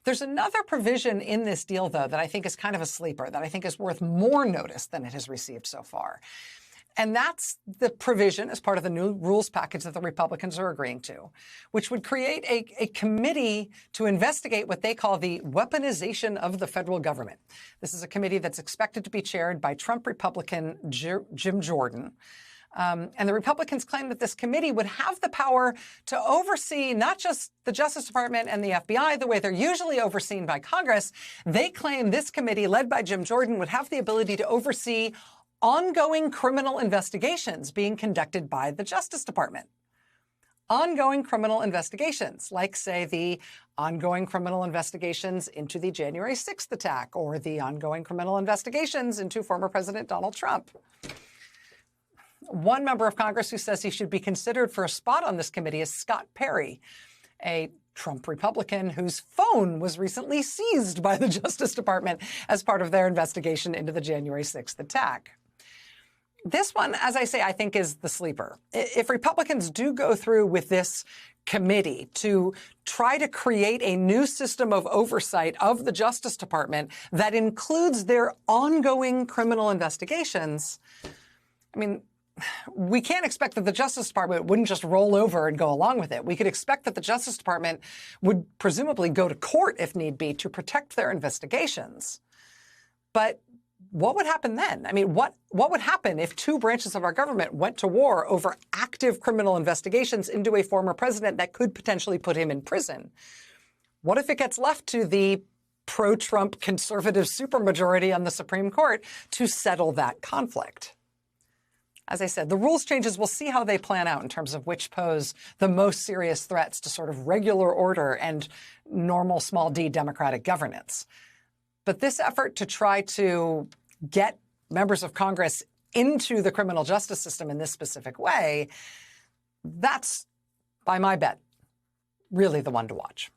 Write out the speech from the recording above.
There's another provision in this deal, though, that I think is kind of a sleeper, that I think is worth more notice than it has received so far. And that's the provision as part of the new rules package that the Republicans are agreeing to, which would create a committee to investigate what they call the weaponization of the federal government. This is a committee that's expected to be chaired by Trump Republican Jim Jordan. And the Republicans claim that this committee would have the power to oversee not just the Justice Department and the FBI the way they're usually overseen by Congress. They claim this committee, led by Jim Jordan, would have the ability to oversee ongoing criminal investigations being conducted by the Justice Department. Ongoing criminal investigations, like, say, the ongoing criminal investigations into the January 6th attack or the ongoing criminal investigations into former President Donald Trump. One member of Congress who says he should be considered for a spot on this committee is Scott Perry, a Trump Republican whose phone was recently seized by the Justice Department as part of their investigation into the January 6th attack. This one, as I say, I think is the sleeper. If Republicans do go through with this committee to try to create a new system of oversight of the Justice Department that includes their ongoing criminal investigations, I mean, we can't expect that the Justice Department wouldn't just roll over and go along with it. We could expect that the Justice Department would presumably go to court if need be to protect their investigations. But what would happen then? I mean, what would happen if two branches of our government went to war over active criminal investigations into a former president that could potentially put him in prison? What if it gets left to the pro-Trump conservative supermajority on the Supreme Court to settle that conflict? As I said, the rules changes, we'll see how they plan out in terms of which pose the most serious threats to sort of regular order and normal small d democratic governance. But this effort to try to get members of Congress into the criminal justice system in this specific way, that's, by my bet, really the one to watch.